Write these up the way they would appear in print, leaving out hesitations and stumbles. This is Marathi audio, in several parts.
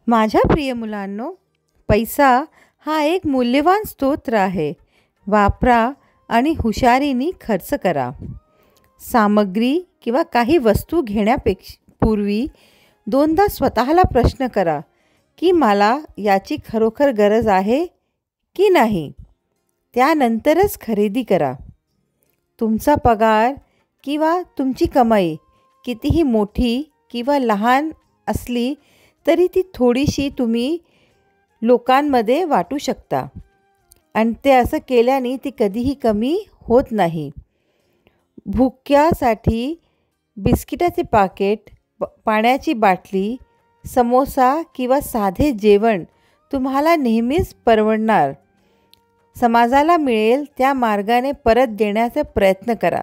माझ्या प्रिय मुलांनो, पैसा हा एक मूल्यवान स्तोत्र आहे. वापरा आणि हुशारीने खर्च करा. सामग्री किंवा काही वस्तू पूर्वी दोनदा स्वतःला प्रश्न करा की मला याची खरोखर गरज आहे की नाही. त्यानंतरच खरेदी करा. तुमचा पगार किंवा तुमची कमाई कितीही मोठी किंवा लहान असली तरी ती थोडीशी तुम्ही लोकांमध्ये वाटू शकता आणि ते असं केल्याने ती कधीही कमी होत नाही. भुक्यासाठी बिस्किटाचे पाकेट, पाण्याची बाटली, समोसा किंवा साधे जेवण तुम्हाला नेहमीच परवडणार. समाजाला मिळेल त्या मार्गाने परत देण्याचा प्रयत्न करा.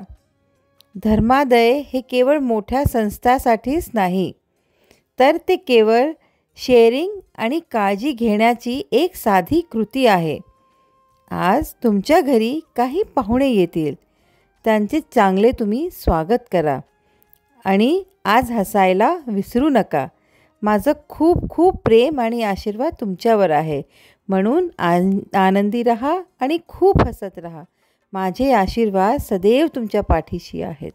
धर्मादय हे केवळ मोठ्या संस्थांसाठीच नाही, तर ते केवळ शेअरिंग आणि काळजी घेण्याची एक साधी कृती आहे. आज तुमच्या घरी काही पाहुणे येतील. त्यांचे चांगले तुम्ही स्वागत करा आणि आज हसायला विसरू नका. माझं खूप खूप प्रेम आणि आशीर्वाद तुमच्यावर आहे. म्हणून आनंदी रहा आणि खूप हसत रहा. माझे आशीर्वाद सदैव तुमच्या पाठीशी आहेत.